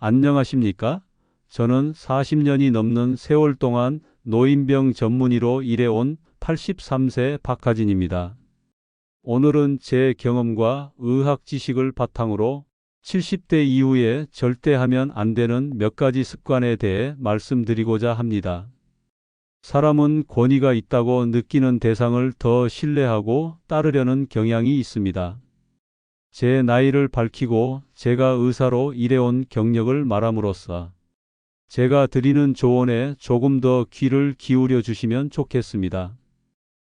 안녕하십니까? 저는 40년이 넘는 세월 동안 노인병 전문의로 일해온 83세 박하진입니다. 오늘은 제 경험과 의학 지식을 바탕으로 70대 이후에 절대 하면 안 되는 몇 가지 습관에 대해 말씀드리고자 합니다. 사람은 권위가 있다고 느끼는 대상을 더 신뢰하고 따르려는 경향이 있습니다. 제 나이를 밝히고 제가 의사로 일해온 경력을 말함으로써 제가 드리는 조언에 조금 더 귀를 기울여 주시면 좋겠습니다.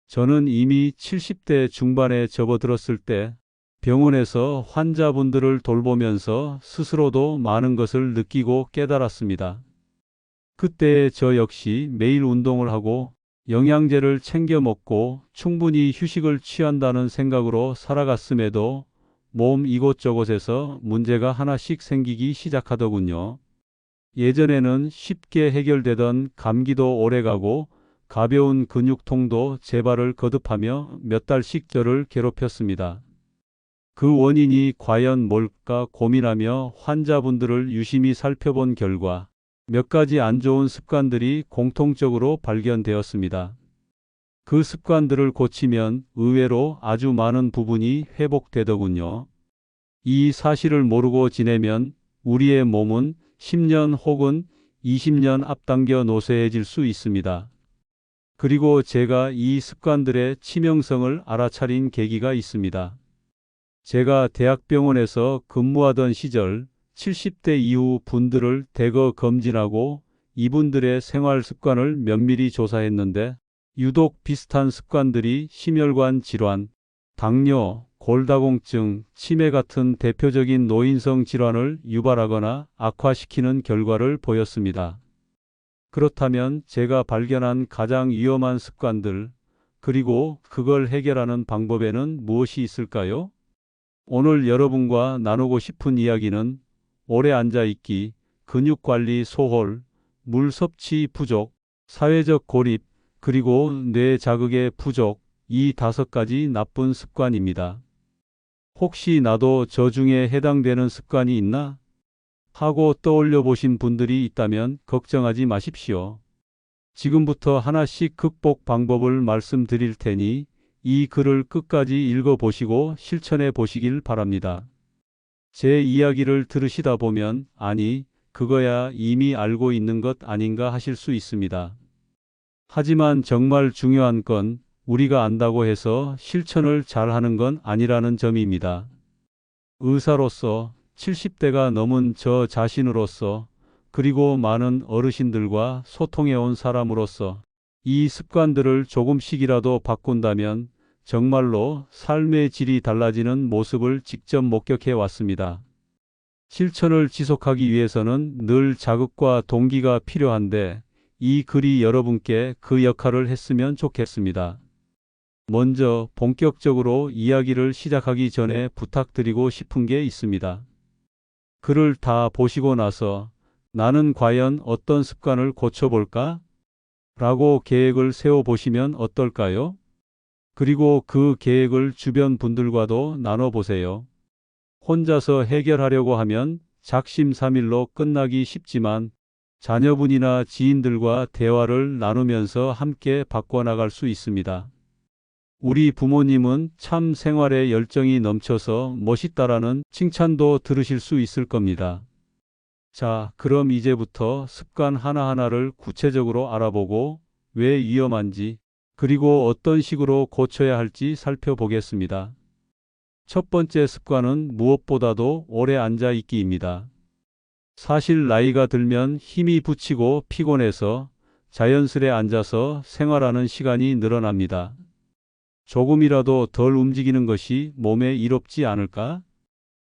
저는 이미 70대 중반에 접어들었을 때 병원에서 환자분들을 돌보면서 스스로도 많은 것을 느끼고 깨달았습니다. 그때 저 역시 매일 운동을 하고 영양제를 챙겨 먹고 충분히 휴식을 취한다는 생각으로 살아갔음에도 몸 이곳저곳에서 문제가 하나씩 생기기 시작하더군요. 예전에는 쉽게 해결되던 감기도 오래가고 가벼운 근육통도 재발을 거듭하며 몇 달씩 저를 괴롭혔습니다. 그 원인이 과연 뭘까 고민하며 환자분들을 유심히 살펴본 결과 몇 가지 안 좋은 습관들이 공통적으로 발견되었습니다. 그 습관들을 고치면 의외로 아주 많은 부분이 회복되더군요. 이 사실을 모르고 지내면 우리의 몸은 10년 혹은 20년 앞당겨 노쇠해질 수 있습니다. 그리고 제가 이 습관들의 치명성을 알아차린 계기가 있습니다. 제가 대학병원에서 근무하던 시절 70대 이후 분들을 대거 검진하고 이분들의 생활 습관을 면밀히 조사했는데 유독 비슷한 습관들이 심혈관 질환, 당뇨, 골다공증, 치매 같은 대표적인 노인성 질환을 유발하거나 악화시키는 결과를 보였습니다. 그렇다면 제가 발견한 가장 위험한 습관들, 그리고 그걸 해결하는 방법에는 무엇이 있을까요? 오늘 여러분과 나누고 싶은 이야기는 오래 앉아있기, 근육관리 소홀, 물 섭취 부족, 사회적 고립, 그리고 뇌 자극의 부족, 이 5가지 나쁜 습관입니다. 혹시 나도 저 중에 해당되는 습관이 있나? 하고 떠올려 보신 분들이 있다면 걱정하지 마십시오. 지금부터 하나씩 극복 방법을 말씀드릴 테니 이 글을 끝까지 읽어보시고 실천해 보시길 바랍니다. 제 이야기를 들으시다 보면 아니, 그거야 이미 알고 있는 것 아닌가 하실 수 있습니다. 하지만 정말 중요한 건 우리가 안다고 해서 실천을 잘하는 건 아니라는 점입니다. 의사로서 70대가 넘은 저 자신으로서 그리고 많은 어르신들과 소통해온 사람으로서 이 습관들을 조금씩이라도 바꾼다면 정말로 삶의 질이 달라지는 모습을 직접 목격해 왔습니다. 실천을 지속하기 위해서는 늘 자극과 동기가 필요한데 이 글이 여러분께 그 역할을 했으면 좋겠습니다. 먼저 본격적으로 이야기를 시작하기 전에 부탁드리고 싶은 게 있습니다. 글을 다 보시고 나서 나는 과연 어떤 습관을 고쳐볼까? 라고 계획을 세워보시면 어떨까요? 그리고 그 계획을 주변 분들과도 나눠보세요. 혼자서 해결하려고 하면 작심삼일로 끝나기 쉽지만 자녀분이나 지인들과 대화를 나누면서 함께 바꿔나갈 수 있습니다. 우리 부모님은 참 생활에 열정이 넘쳐서 멋있다라는 칭찬도 들으실 수 있을 겁니다. 자, 그럼 이제부터 습관 하나하나를 구체적으로 알아보고 왜 위험한지 그리고 어떤 식으로 고쳐야 할지 살펴보겠습니다. 첫 번째 습관은 무엇보다도 오래 앉아 있기입니다. 사실 나이가 들면 힘이 붙이고 피곤해서 자연스레 앉아서 생활하는 시간이 늘어납니다. 조금이라도 덜 움직이는 것이 몸에 이롭지 않을까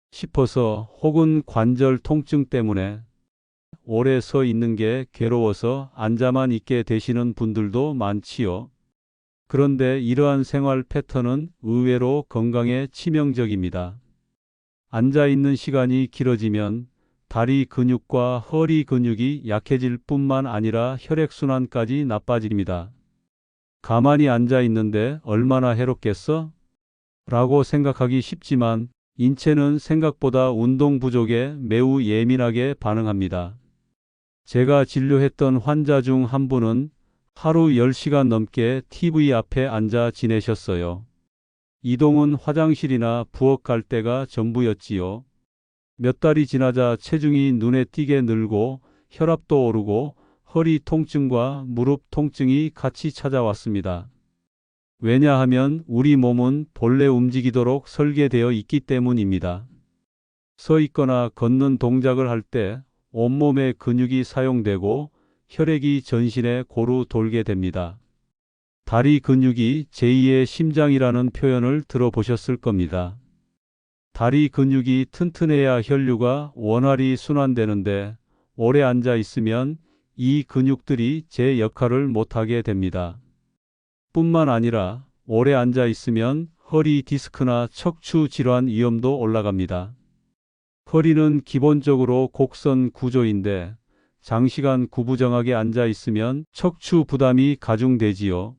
싶어서 혹은 관절 통증 때문에 오래 서 있는 게 괴로워서 앉아만 있게 되시는 분들도 많지요. 그런데 이러한 생활 패턴은 의외로 건강에 치명적입니다. 앉아 있는 시간이 길어지면 다리 근육과 허리 근육이 약해질 뿐만 아니라 혈액순환까지 나빠집니다. 가만히 앉아 있는데 얼마나 해롭겠어? 라고 생각하기 쉽지만 인체는 생각보다 운동 부족에 매우 예민하게 반응합니다. 제가 진료했던 환자 중 한 분은 하루 10시간 넘게 TV 앞에 앉아 지내셨어요. 이동은 화장실이나 부엌 갈 때가 전부였지요. 몇 달이 지나자 체중이 눈에 띄게 늘고 혈압도 오르고 허리 통증과 무릎 통증이 같이 찾아왔습니다. 왜냐하면 우리 몸은 본래 움직이도록 설계되어 있기 때문입니다. 서 있거나 걷는 동작을 할 때 온몸의 근육이 사용되고 혈액이 전신에 고루 돌게 됩니다. 다리 근육이 제2의 심장이라는 표현을 들어보셨을 겁니다. 다리 근육이 튼튼해야 혈류가 원활히 순환되는데 오래 앉아 있으면 이 근육들이 제 역할을 못하게 됩니다. 뿐만 아니라 오래 앉아 있으면 허리 디스크나 척추 질환 위험도 올라갑니다. 허리는 기본적으로 곡선 구조인데 장시간 구부정하게 앉아 있으면 척추 부담이 가중되지요.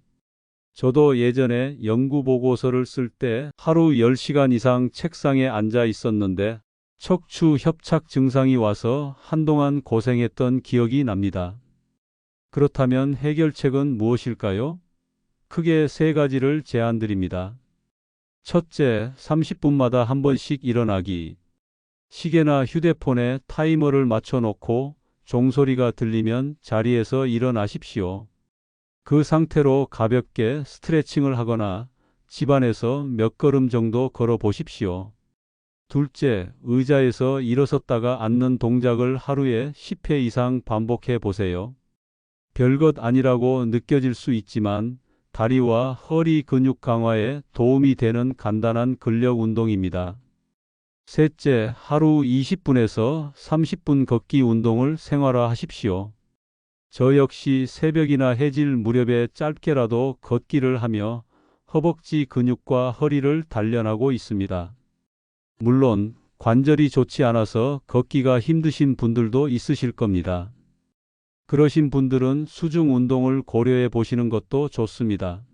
저도 예전에 연구 보고서를 쓸 때 하루 10시간 이상 책상에 앉아 있었는데 척추 협착 증상이 와서 한동안 고생했던 기억이 납니다. 그렇다면 해결책은 무엇일까요? 크게 세 가지를 제안드립니다. 첫째, 30분마다 한 번씩 일어나기. 시계나 휴대폰에 타이머를 맞춰 놓고 종소리가 들리면 자리에서 일어나십시오. 그 상태로 가볍게 스트레칭을 하거나 집안에서 몇 걸음 정도 걸어 보십시오. 둘째, 의자에서 일어섰다가 앉는 동작을 하루에 10회 이상 반복해 보세요. 별것 아니라고 느껴질 수 있지만 다리와 허리 근육 강화에 도움이 되는 간단한 근력 운동입니다. 셋째, 하루 20분에서 30분 걷기 운동을 생활화하십시오. 저 역시 새벽이나 해질 무렵에 짧게라도 걷기를 하며 허벅지 근육과 허리를 단련하고 있습니다. 물론 관절이 좋지 않아서 걷기가 힘드신 분들도 있으실 겁니다. 그러신 분들은 수중 운동을 고려해 보시는 것도 좋습니다.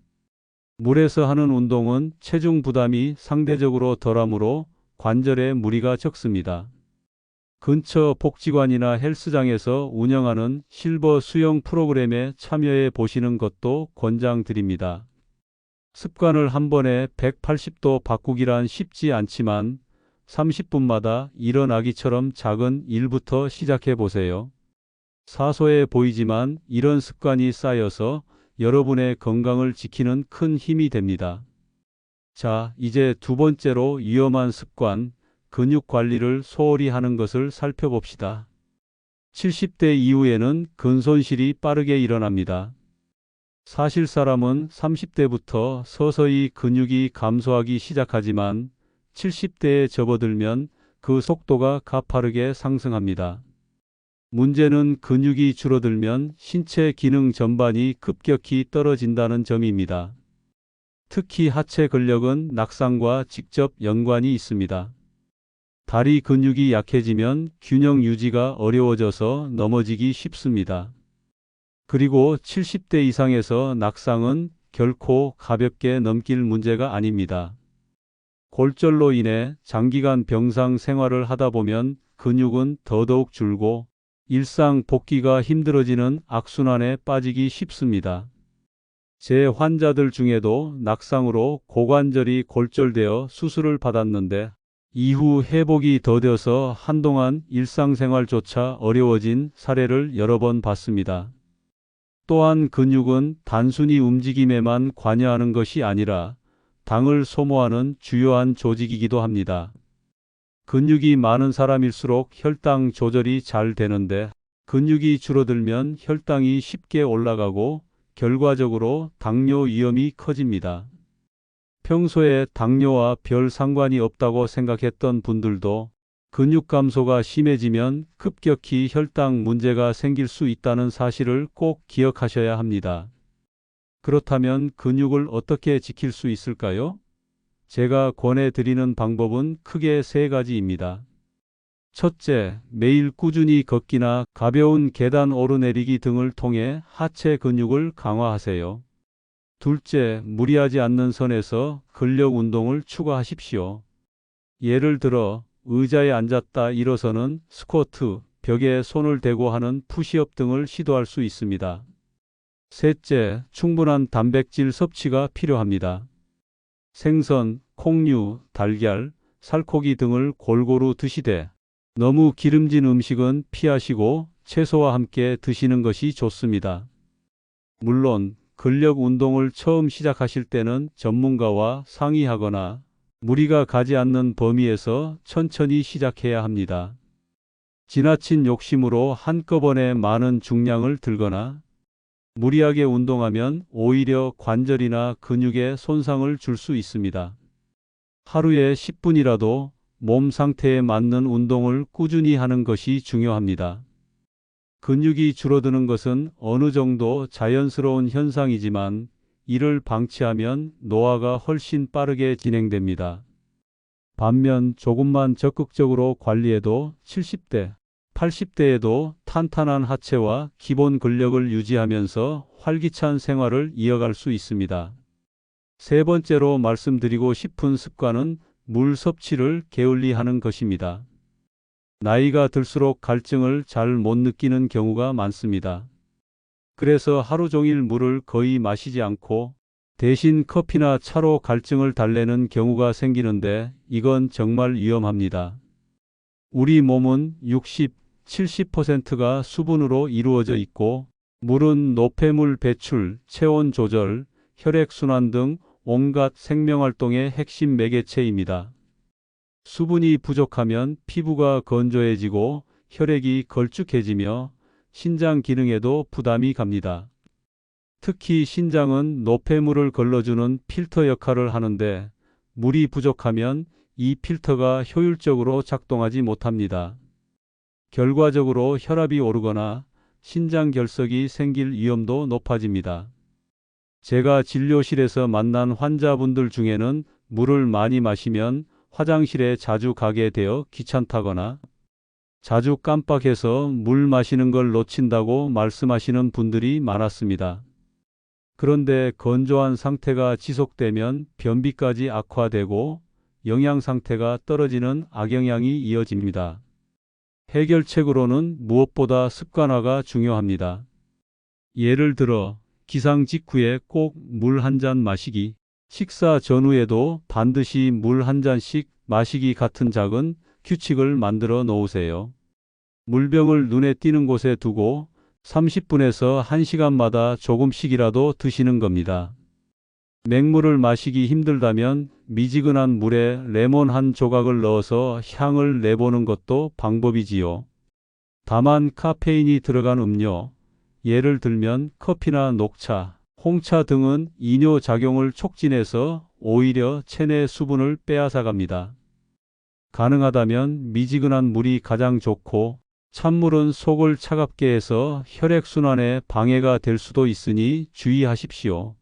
물에서 하는 운동은 체중 부담이 상대적으로 덜하므로 관절에 무리가 적습니다. 근처 복지관이나 헬스장에서 운영하는 실버 수영 프로그램에 참여해 보시는 것도 권장드립니다. 습관을 한 번에 180도 바꾸기란 쉽지 않지만 30분마다 일어나기처럼 작은 일부터 시작해 보세요. 사소해 보이지만 이런 습관이 쌓여서 여러분의 건강을 지키는 큰 힘이 됩니다. 자, 이제 두 번째로 위험한 습관, 근육 관리를 소홀히 하는 것을 살펴봅시다. 70대 이후에는 근손실이 빠르게 일어납니다. 사실 사람은 30대부터 서서히 근육이 감소하기 시작하지만 70대에 접어들면 그 속도가 가파르게 상승합니다. 문제는 근육이 줄어들면 신체 기능 전반이 급격히 떨어진다는 점입니다. 특히 하체 근력은 낙상과 직접 연관이 있습니다. 다리 근육이 약해지면 균형 유지가 어려워져서 넘어지기 쉽습니다. 그리고 70대 이상에서 낙상은 결코 가볍게 넘길 문제가 아닙니다. 골절로 인해 장기간 병상 생활을 하다 보면 근육은 더더욱 줄고 일상 복귀가 힘들어지는 악순환에 빠지기 쉽습니다. 제 환자들 중에도 낙상으로 고관절이 골절되어 수술을 받았는데 이후 회복이 더뎌서 한동안 일상생활조차 어려워진 사례를 여러 번 봤습니다. 또한 근육은 단순히 움직임에만 관여하는 것이 아니라 당을 소모하는 주요한 조직이기도 합니다. 근육이 많은 사람일수록 혈당 조절이 잘 되는데 근육이 줄어들면 혈당이 쉽게 올라가고 결과적으로 당뇨 위험이 커집니다. 평소에 당뇨와 별 상관이 없다고 생각했던 분들도 근육 감소가 심해지면 급격히 혈당 문제가 생길 수 있다는 사실을 꼭 기억하셔야 합니다. 그렇다면 근육을 어떻게 지킬 수 있을까요? 제가 권해드리는 방법은 크게 세 가지입니다. 첫째, 매일 꾸준히 걷기나 가벼운 계단 오르내리기 등을 통해 하체 근육을 강화하세요. 둘째, 무리하지 않는 선에서 근력 운동을 추가하십시오. 예를 들어 의자에 앉았다 일어서는 스쿼트, 벽에 손을 대고 하는 푸시업 등을 시도할 수 있습니다. 셋째, 충분한 단백질 섭취가 필요합니다. 생선, 콩류, 달걀, 살코기 등을 골고루 드시되 너무 기름진 음식은 피하시고 채소와 함께 드시는 것이 좋습니다. 물론 근력 운동을 처음 시작하실 때는 전문가와 상의하거나 무리가 가지 않는 범위에서 천천히 시작해야 합니다. 지나친 욕심으로 한꺼번에 많은 중량을 들거나 무리하게 운동하면 오히려 관절이나 근육에 손상을 줄 수 있습니다. 하루에 10분이라도 몸 상태에 맞는 운동을 꾸준히 하는 것이 중요합니다. 근육이 줄어드는 것은 어느 정도 자연스러운 현상이지만 이를 방치하면 노화가 훨씬 빠르게 진행됩니다. 반면 조금만 적극적으로 관리해도 70대, 80대에도 탄탄한 하체와 기본 근력을 유지하면서 활기찬 생활을 이어갈 수 있습니다. 세 번째로 말씀드리고 싶은 습관은 물 섭취를 게을리하는 것입니다. 나이가 들수록 갈증을 잘 못 느끼는 경우가 많습니다. 그래서 하루 종일 물을 거의 마시지 않고 대신 커피나 차로 갈증을 달래는 경우가 생기는데 이건 정말 위험합니다. 우리 몸은 60, 70%가 수분으로 이루어져 있고 물은 노폐물 배출, 체온 조절, 혈액순환 등 온갖 생명활동의 핵심 매개체입니다. 수분이 부족하면 피부가 건조해지고 혈액이 걸쭉해지며 신장 기능에도 부담이 갑니다. 특히 신장은 노폐물을 걸러주는 필터 역할을 하는데 물이 부족하면 이 필터가 효율적으로 작동하지 못합니다. 결과적으로 혈압이 오르거나 신장 결석이 생길 위험도 높아집니다. 제가 진료실에서 만난 환자분들 중에는 물을 많이 마시면 화장실에 자주 가게 되어 귀찮다거나 자주 깜빡해서 물 마시는 걸 놓친다고 말씀하시는 분들이 많았습니다. 그런데 건조한 상태가 지속되면 변비까지 악화되고 영양 상태가 떨어지는 악영향이 이어집니다. 해결책으로는 무엇보다 습관화가 중요합니다. 예를 들어 기상 직후에 꼭 물 한 잔 마시기, 식사 전후에도 반드시 물 한 잔씩 마시기 같은 작은 규칙을 만들어 놓으세요. 물병을 눈에 띄는 곳에 두고 30분에서 1시간마다 조금씩이라도 드시는 겁니다. 맹물을 마시기 힘들다면 미지근한 물에 레몬 한 조각을 넣어서 향을 내보는 것도 방법이지요. 다만 카페인이 들어간 음료, 예를 들면 커피나 녹차, 홍차 등은 이뇨 작용을 촉진해서 오히려 체내 수분을 빼앗아갑니다. 가능하다면 미지근한 물이 가장 좋고 찬물은 속을 차갑게 해서 혈액순환에 방해가 될 수도 있으니 주의하십시오.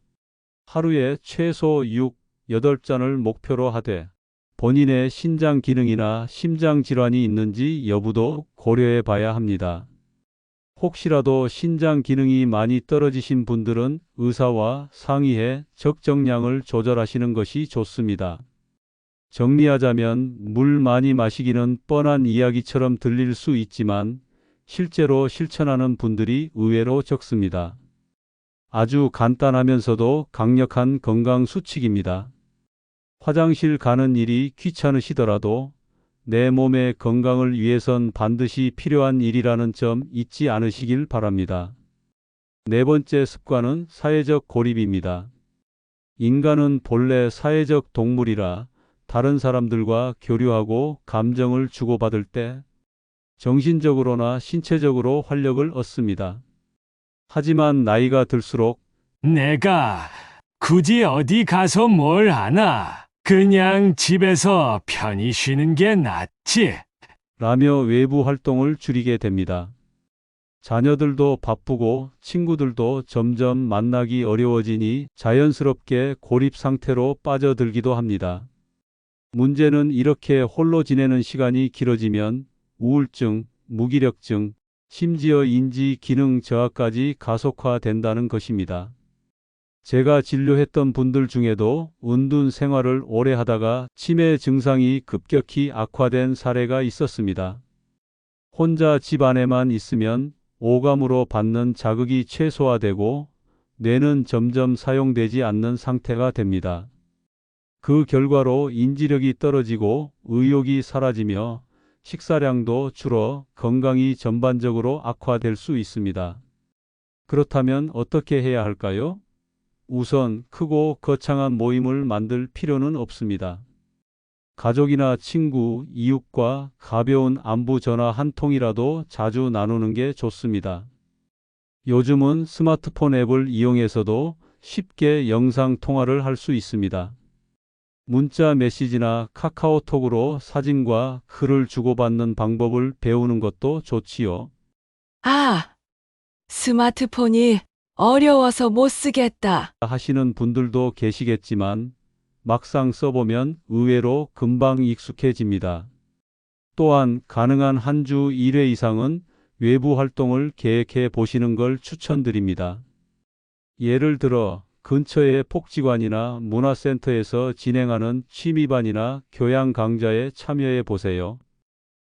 하루에 최소 6, 8잔을 목표로 하되 본인의 신장 기능이나 심장 질환이 있는지 여부도 고려해 봐야 합니다. 혹시라도 신장 기능이 많이 떨어지신 분들은 의사와 상의해 적정량을 조절하시는 것이 좋습니다. 정리하자면 물 많이 마시기는 뻔한 이야기처럼 들릴 수 있지만 실제로 실천하는 분들이 의외로 적습니다. 아주 간단하면서도 강력한 건강 수칙입니다. 화장실 가는 일이 귀찮으시더라도 내 몸의 건강을 위해선 반드시 필요한 일이라는 점 잊지 않으시길 바랍니다. 네 번째 습관은 사회적 고립입니다. 인간은 본래 사회적 동물이라 다른 사람들과 교류하고 감정을 주고받을 때 정신적으로나 신체적으로 활력을 얻습니다. 하지만 나이가 들수록 내가 굳이 어디 가서 뭘 하나? 그냥 집에서 편히 쉬는 게 낫지. 라며 외부 활동을 줄이게 됩니다. 자녀들도 바쁘고 친구들도 점점 만나기 어려워지니 자연스럽게 고립 상태로 빠져들기도 합니다. 문제는 이렇게 홀로 지내는 시간이 길어지면 우울증, 무기력증, 심지어 인지 기능 저하까지 가속화된다는 것입니다. 제가 진료했던 분들 중에도 은둔 생활을 오래 하다가 치매 증상이 급격히 악화된 사례가 있었습니다. 혼자 집 안에만 있으면 오감으로 받는 자극이 최소화되고 뇌는 점점 사용되지 않는 상태가 됩니다. 그 결과로 인지력이 떨어지고 의욕이 사라지며 식사량도 줄어 건강이 전반적으로 악화될 수 있습니다. 그렇다면 어떻게 해야 할까요? 우선 크고 거창한 모임을 만들 필요는 없습니다. 가족이나 친구, 이웃과 가벼운 안부 전화 한 통이라도 자주 나누는 게 좋습니다. 요즘은 스마트폰 앱을 이용해서도 쉽게 영상 통화를 할 수 있습니다. 문자 메시지나 카카오톡으로 사진과 글을 주고받는 방법을 배우는 것도 좋지요. 아, 스마트폰이 어려워서 못 쓰겠다. 하시는 분들도 계시겠지만 막상 써보면 의외로 금방 익숙해집니다. 또한 가능한 한 주 1회 이상은 외부 활동을 계획해 보시는 걸 추천드립니다. 예를 들어 근처의 복지관이나 문화센터에서 진행하는 취미반이나 교양 강좌에 참여해 보세요.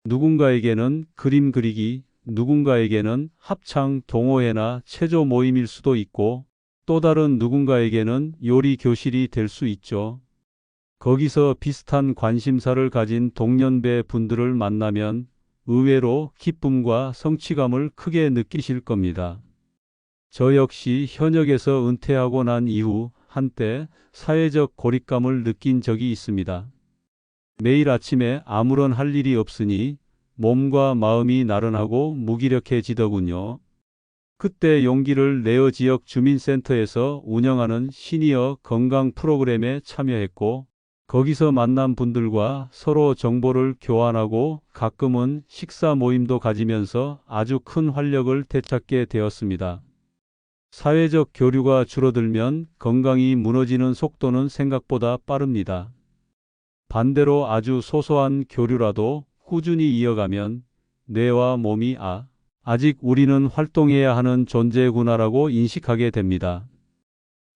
누군가에게는 그림 그리기, 누군가에게는 합창 동호회나 체조 모임일 수도 있고 또 다른 누군가에게는 요리 교실이 될 수 있죠. 거기서 비슷한 관심사를 가진 동년배 분들을 만나면 의외로 기쁨과 성취감을 크게 느끼실 겁니다. 저 역시 현역에서 은퇴하고 난 이후 한때 사회적 고립감을 느낀 적이 있습니다. 매일 아침에 아무런 할 일이 없으니 몸과 마음이 나른하고 무기력해지더군요. 그때 용기를 내어 지역 주민센터에서 운영하는 시니어 건강 프로그램에 참여했고 거기서 만난 분들과 서로 정보를 교환하고 가끔은 식사 모임도 가지면서 아주 큰 활력을 되찾게 되었습니다. 사회적 교류가 줄어들면 건강이 무너지는 속도는 생각보다 빠릅니다. 반대로 아주 소소한 교류라도 꾸준히 이어가면 뇌와 몸이 아직 우리는 활동해야 하는 존재구나라고 인식하게 됩니다.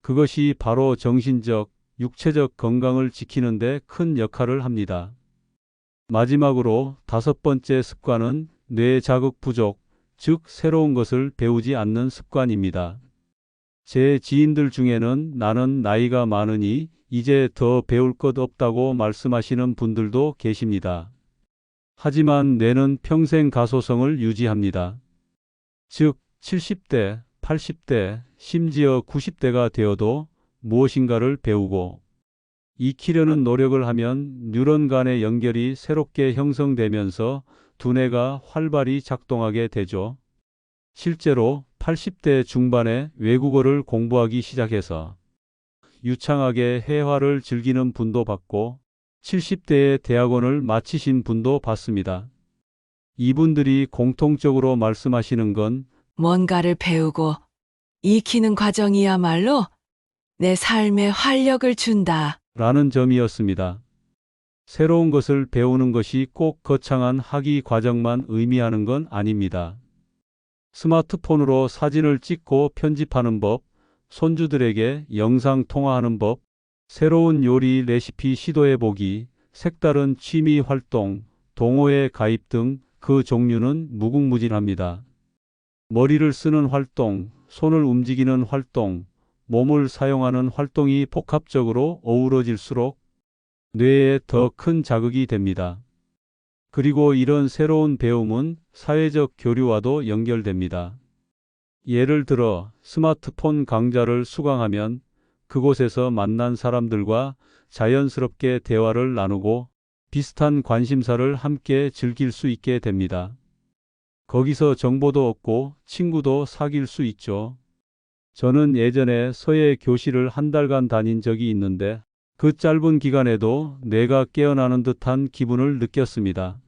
그것이 바로 정신적, 육체적 건강을 지키는 데 큰 역할을 합니다. 마지막으로 5번째 습관은 뇌 자극 부족, 즉 새로운 것을 배우지 않는 습관입니다. 제 지인들 중에는 나는 나이가 많으니 이제 더 배울 것 없다고 말씀하시는 분들도 계십니다. 하지만 뇌는 평생 가소성을 유지합니다. 즉 70대, 80대, 심지어 90대가 되어도 무엇인가를 배우고 익히려는 노력을 하면 뉴런 간의 연결이 새롭게 형성되면서 두뇌가 활발히 작동하게 되죠. 실제로 80대 중반에 외국어를 공부하기 시작해서 유창하게 회화를 즐기는 분도 봤고 70대에 대학원을 마치신 분도 봤습니다. 이분들이 공통적으로 말씀하시는 건 뭔가를 배우고 익히는 과정이야말로 내 삶에 활력을 준다. 라는 점이었습니다. 새로운 것을 배우는 것이 꼭 거창한 학위 과정만 의미하는 건 아닙니다. 스마트폰으로 사진을 찍고 편집하는 법, 손주들에게 영상 통화하는 법, 새로운 요리 레시피 시도해보기, 색다른 취미 활동, 동호회 가입 등 그 종류는 무궁무진합니다. 머리를 쓰는 활동, 손을 움직이는 활동, 몸을 사용하는 활동이 복합적으로 어우러질수록 뇌에 더 큰 자극이 됩니다. 그리고 이런 새로운 배움은 사회적 교류와도 연결됩니다. 예를 들어 스마트폰 강좌를 수강하면 그곳에서 만난 사람들과 자연스럽게 대화를 나누고 비슷한 관심사를 함께 즐길 수 있게 됩니다. 거기서 정보도 얻고 친구도 사귈 수 있죠. 저는 예전에 서예 교실을 한 달간 다닌 적이 있는데 그 짧은 기간에도 뇌가 깨어나는 듯한 기분을 느꼈습니다.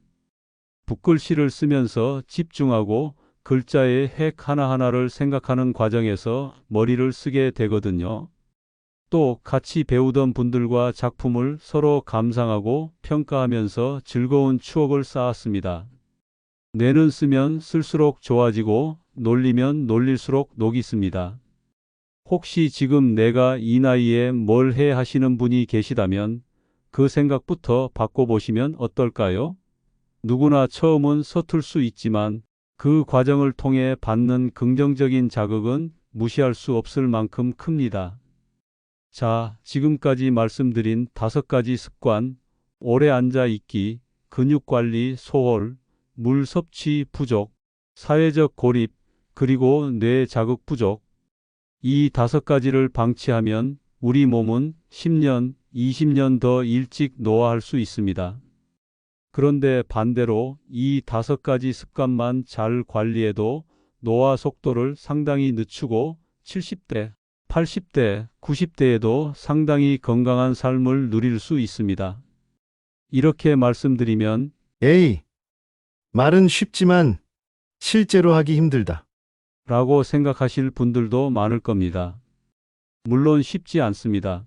붓글씨를 쓰면서 집중하고 글자의 핵 하나하나를 생각하는 과정에서 머리를 쓰게 되거든요. 또 같이 배우던 분들과 작품을 서로 감상하고 평가하면서 즐거운 추억을 쌓았습니다. 뇌는 쓰면 쓸수록 좋아지고 놀리면 놀릴수록 녹이 씁니다. 혹시 지금 내가 이 나이에 뭘 해 하시는 분이 계시다면 그 생각부터 바꿔보시면 어떨까요? 누구나 처음은 서툴 수 있지만 그 과정을 통해 받는 긍정적인 자극은 무시할 수 없을 만큼 큽니다. 자, 지금까지 말씀드린 5가지 습관, 오래 앉아 있기, 근육 관리 소홀, 물 섭취 부족, 사회적 고립, 그리고 뇌 자극 부족. 이 5가지를 방치하면 우리 몸은 10년, 20년 더 일찍 노화할 수 있습니다. 그런데 반대로 이 5가지 습관만 잘 관리해도 노화 속도를 상당히 늦추고 70대, 80대, 90대에도 상당히 건강한 삶을 누릴 수 있습니다. 이렇게 말씀드리면 에이, 말은 쉽지만 실제로 하기 힘들다. 라고 생각하실 분들도 많을 겁니다. 물론 쉽지 않습니다.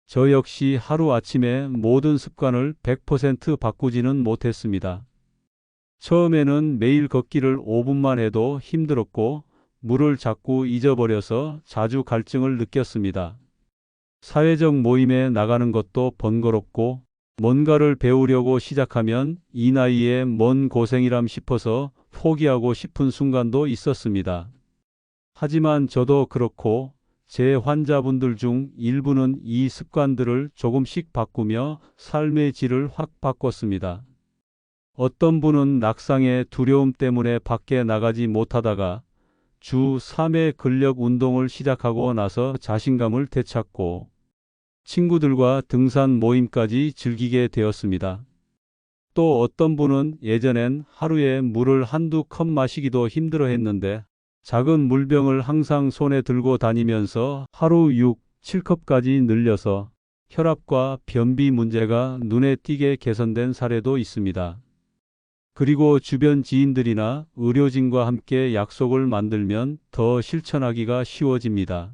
저 역시 하루아침에 모든 습관을 100% 바꾸지는 못했습니다. 처음에는 매일 걷기를 5분만 해도 힘들었고 물을 자꾸 잊어버려서 자주 갈증을 느꼈습니다. 사회적 모임에 나가는 것도 번거롭고 뭔가를 배우려고 시작하면 이 나이에 뭔 고생이람 싶어서 포기하고 싶은 순간도 있었습니다. 하지만 저도 그렇고 제 환자분들 중 일부는 이 습관들을 조금씩 바꾸며 삶의 질을 확 바꿨습니다. 어떤 분은 낙상의 두려움 때문에 밖에 나가지 못하다가 주 3회 근력 운동을 시작하고 나서 자신감을 되찾고 친구들과 등산 모임까지 즐기게 되었습니다. 또 어떤 분은 예전엔 하루에 물을 한두 컵 마시기도 힘들어 했는데 작은 물병을 항상 손에 들고 다니면서 하루 6, 7컵까지 늘려서 혈압과 변비 문제가 눈에 띄게 개선된 사례도 있습니다. 그리고 주변 지인들이나 의료진과 함께 약속을 만들면 더 실천하기가 쉬워집니다.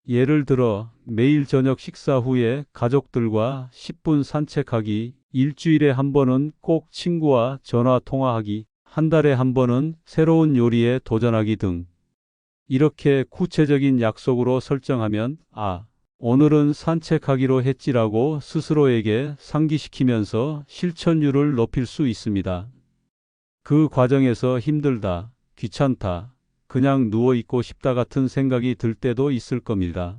예를 들어 매일 저녁 식사 후에 가족들과 10분 산책하기, 일주일에 한 번은 꼭 친구와 전화 통화하기, 한 달에 한 번은 새로운 요리에 도전하기 등 이렇게 구체적인 약속으로 설정하면 오늘은 산책하기로 했지라고 스스로에게 상기시키면서 실천율을 높일 수 있습니다. 그 과정에서 힘들다, 귀찮다, 그냥 누워있고 싶다 같은 생각이 들 때도 있을 겁니다.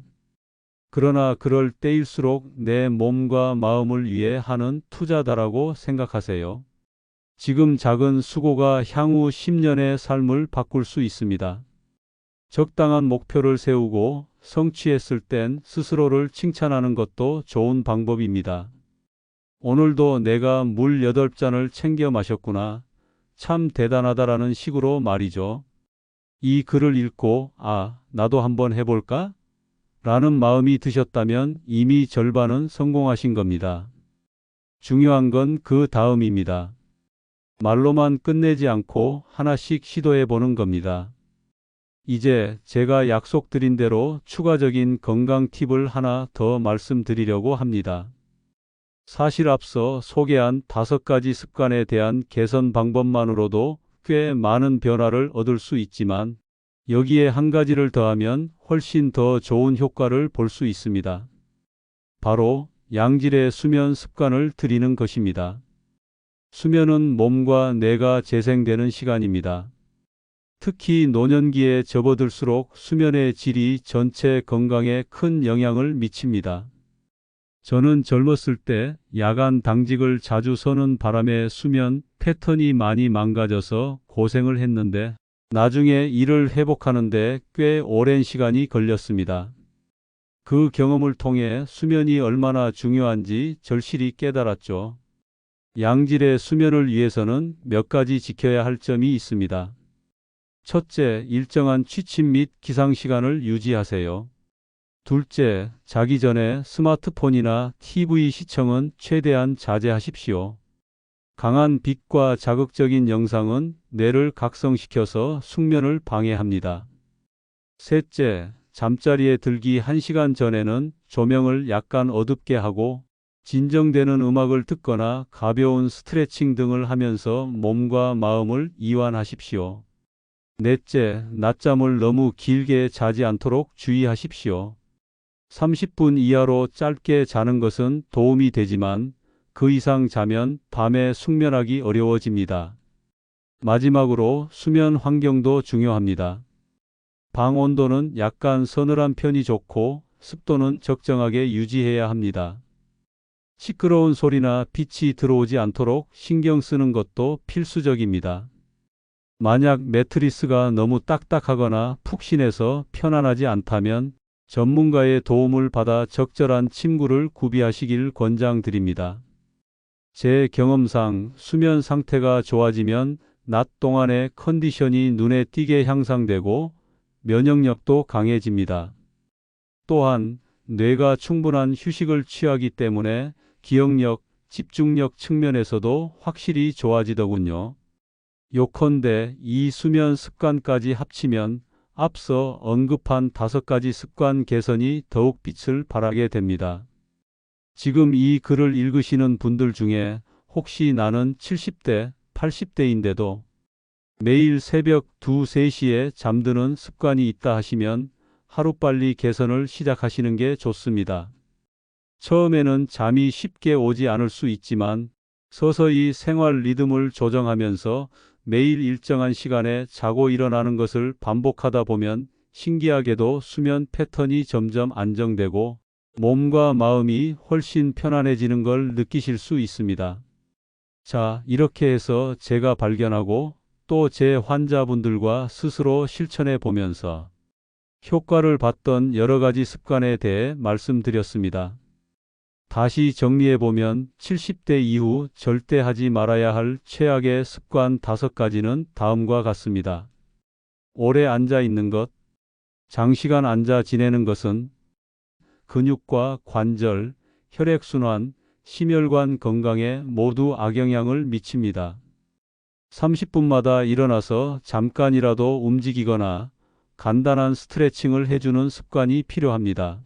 그러나 그럴 때일수록 내 몸과 마음을 위해 하는 투자다라고 생각하세요. 지금 작은 수고가 향후 10년의 삶을 바꿀 수 있습니다. 적당한 목표를 세우고 성취했을 땐 스스로를 칭찬하는 것도 좋은 방법입니다. 오늘도 내가 물 8잔을 챙겨 마셨구나. 참 대단하다라는 식으로 말이죠. 이 글을 읽고 나도 한번 해볼까? 라는 마음이 드셨다면 이미 절반은 성공하신 겁니다. 중요한 건 그 다음입니다. 말로만 끝내지 않고 하나씩 시도해 보는 겁니다. 이제 제가 약속드린 대로 추가적인 건강 팁을 하나 더 말씀드리려고 합니다. 사실 앞서 소개한 5가지 습관에 대한 개선 방법만으로도 꽤 많은 변화를 얻을 수 있지만 여기에 한 가지를 더하면 훨씬 더 좋은 효과를 볼 수 있습니다. 바로 양질의 수면 습관을 들이는 것입니다. 수면은 몸과 뇌가 재생되는 시간입니다. 특히 노년기에 접어들수록 수면의 질이 전체 건강에 큰 영향을 미칩니다. 저는 젊었을 때 야간 당직을 자주 서는 바람에 수면 패턴이 많이 망가져서 고생을 했는데 나중에 이를 회복하는데 꽤 오랜 시간이 걸렸습니다. 그 경험을 통해 수면이 얼마나 중요한지 절실히 깨달았죠. 양질의 수면을 위해서는 몇 가지 지켜야 할 점이 있습니다. 첫째, 일정한 취침 및 기상 시간을 유지하세요. 둘째, 자기 전에 스마트폰이나 TV 시청은 최대한 자제하십시오. 강한 빛과 자극적인 영상은 뇌를 각성시켜서 숙면을 방해합니다. 셋째, 잠자리에 들기 1시간 전에는 조명을 약간 어둡게 하고 진정되는 음악을 듣거나 가벼운 스트레칭 등을 하면서 몸과 마음을 이완하십시오. 넷째, 낮잠을 너무 길게 자지 않도록 주의하십시오. 30분 이하로 짧게 자는 것은 도움이 되지만 그 이상 자면 밤에 숙면하기 어려워집니다. 마지막으로 수면 환경도 중요합니다. 방 온도는 약간 서늘한 편이 좋고 습도는 적정하게 유지해야 합니다. 시끄러운 소리나 빛이 들어오지 않도록 신경 쓰는 것도 필수적입니다. 만약 매트리스가 너무 딱딱하거나 푹신해서 편안하지 않다면 전문가의 도움을 받아 적절한 침구를 구비하시길 권장드립니다. 제 경험상 수면 상태가 좋아지면 낮 동안의 컨디션이 눈에 띄게 향상되고 면역력도 강해집니다. 또한 뇌가 충분한 휴식을 취하기 때문에 기억력, 집중력 측면에서도 확실히 좋아지더군요. 요컨대 이 수면 습관까지 합치면 앞서 언급한 5가지 습관 개선이 더욱 빛을 발하게 됩니다. 지금 이 글을 읽으시는 분들 중에 혹시 나는 70대, 80대인데도 매일 새벽 2, 3시에 잠드는 습관이 있다 하시면 하루빨리 개선을 시작하시는 게 좋습니다. 처음에는 잠이 쉽게 오지 않을 수 있지만 서서히 생활 리듬을 조정하면서 매일 일정한 시간에 자고 일어나는 것을 반복하다 보면 신기하게도 수면 패턴이 점점 안정되고 몸과 마음이 훨씬 편안해지는 걸 느끼실 수 있습니다. 자, 이렇게 해서 제가 발견하고 또 제 환자분들과 스스로 실천해 보면서 효과를 봤던 여러 가지 습관에 대해 말씀드렸습니다. 다시 정리해 보면 70대 이후 절대 하지 말아야 할 최악의 습관 5가지는 다음과 같습니다. 오래 앉아 있는 것, 장시간 앉아 지내는 것은 근육과 관절, 혈액순환, 심혈관 건강에 모두 악영향을 미칩니다. 30분마다 일어나서 잠깐이라도 움직이거나 간단한 스트레칭을 해주는 습관이 필요합니다.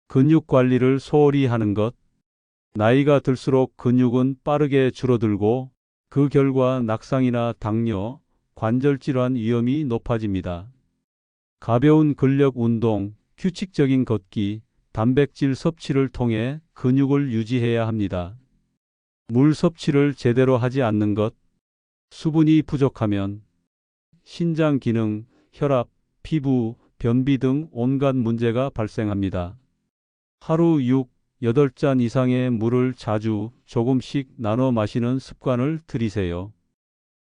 근육 관리를 소홀히 하는 것. 나이가 들수록 근육은 빠르게 줄어들고 그 결과 낙상이나 당뇨, 관절 질환 위험이 높아집니다. 가벼운 근력 운동, 규칙적인 걷기, 단백질 섭취를 통해 근육을 유지해야 합니다. 물 섭취를 제대로 하지 않는 것. 수분이 부족하면 신장 기능, 혈압, 피부, 변비 등 온갖 문제가 발생합니다. 하루 6, 8잔 이상의 물을 자주 조금씩 나눠 마시는 습관을 들이세요.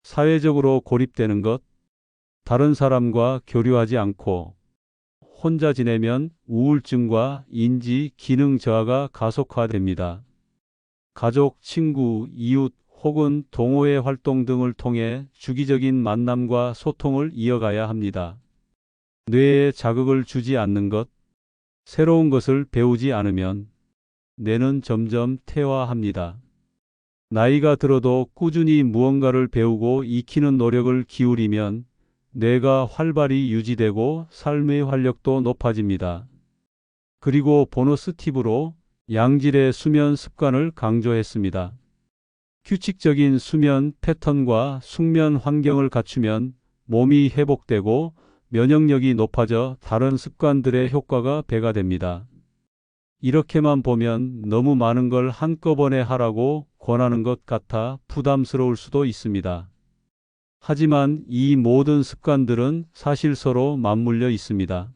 사회적으로 고립되는 것. 다른 사람과 교류하지 않고 혼자 지내면 우울증과 인지 기능 저하가 가속화됩니다. 가족, 친구, 이웃 혹은 동호회 활동 등을 통해 주기적인 만남과 소통을 이어가야 합니다. 뇌에 자극을 주지 않는 것. 새로운 것을 배우지 않으면 뇌는 점점 퇴화합니다. 나이가 들어도 꾸준히 무언가를 배우고 익히는 노력을 기울이면 뇌가 활발히 유지되고 삶의 활력도 높아집니다. 그리고 보너스 팁으로 양질의 수면 습관을 강조했습니다. 규칙적인 수면 패턴과 숙면 환경을 갖추면 몸이 회복되고 면역력이 높아져 다른 습관들의 효과가 배가 됩니다. 이렇게만 보면 너무 많은 걸 한꺼번에 하라고 권하는 것 같아 부담스러울 수도 있습니다. 하지만 이 모든 습관들은 사실 서로 맞물려 있습니다.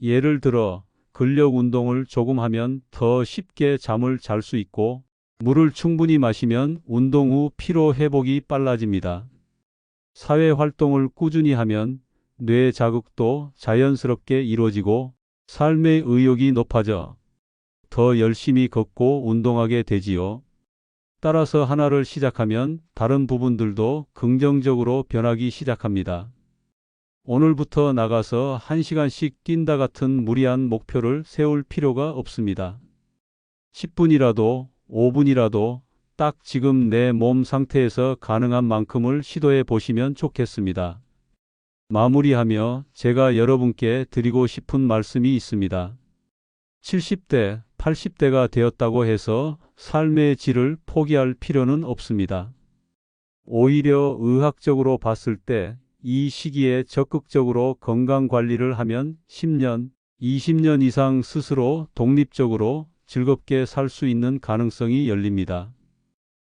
예를 들어 근력 운동을 조금 하면 더 쉽게 잠을 잘 수 있고 물을 충분히 마시면 운동 후 피로 회복이 빨라집니다. 사회 활동을 꾸준히 하면 뇌 자극도 자연스럽게 이루어지고 삶의 의욕이 높아져 더 열심히 걷고 운동하게 되지요. 따라서 하나를 시작하면 다른 부분들도 긍정적으로 변하기 시작합니다. 오늘부터 나가서 1시간씩 뛴다 같은 무리한 목표를 세울 필요가 없습니다. 10분이라도 5분이라도 딱 지금 내 몸 상태에서 가능한 만큼을 시도해 보시면 좋겠습니다. 마무리하며 제가 여러분께 드리고 싶은 말씀이 있습니다. 70대, 80대가 되었다고 해서 삶의 질을 포기할 필요는 없습니다. 오히려 의학적으로 봤을 때 이 시기에 적극적으로 건강 관리를 하면 10년, 20년 이상 스스로 독립적으로 즐겁게 살 수 있는 가능성이 열립니다.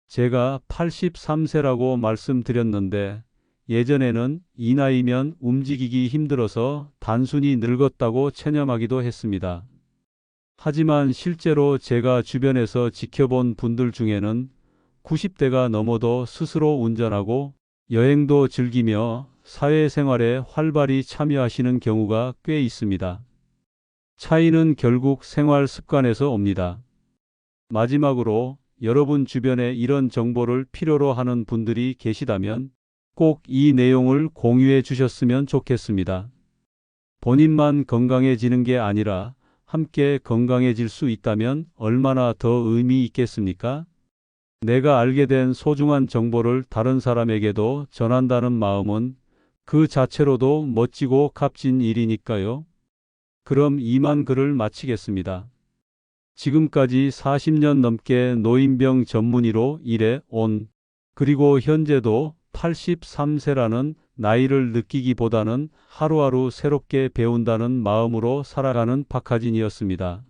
제가 83세라고 말씀드렸는데 예전에는 이 나이면 움직이기 힘들어서 단순히 늙었다고 체념하기도 했습니다. 하지만 실제로 제가 주변에서 지켜본 분들 중에는 90대가 넘어도 스스로 운전하고 여행도 즐기며 사회생활에 활발히 참여하시는 경우가 꽤 있습니다. 차이는 결국 생활 습관에서 옵니다. 마지막으로 여러분 주변에 이런 정보를 필요로 하는 분들이 계시다면 꼭 이 내용을 공유해 주셨으면 좋겠습니다. 본인만 건강해지는 게 아니라 함께 건강해질 수 있다면 얼마나 더 의미 있겠습니까? 내가 알게 된 소중한 정보를 다른 사람에게도 전한다는 마음은 그 자체로도 멋지고 값진 일이니까요. 그럼 이만 글을 마치겠습니다. 지금까지 40년 넘게 노인병 전문의로 일해 온, 그리고 현재도 83세라는 나이를 느끼기보다는 하루하루 새롭게 배운다는 마음으로 살아가는 박하진이었습니다.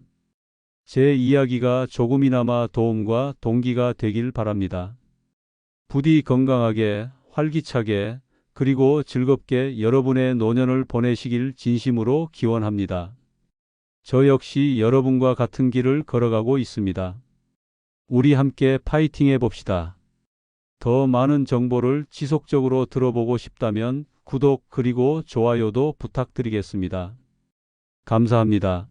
제 이야기가 조금이나마 도움과 동기가 되길 바랍니다. 부디 건강하게, 활기차게, 그리고 즐겁게 여러분의 노년을 보내시길 진심으로 기원합니다. 저 역시 여러분과 같은 길을 걸어가고 있습니다. 우리 함께 파이팅해 봅시다. 더 많은 정보를 지속적으로 들어보고 싶다면 구독 그리고 좋아요도 부탁드리겠습니다. 감사합니다.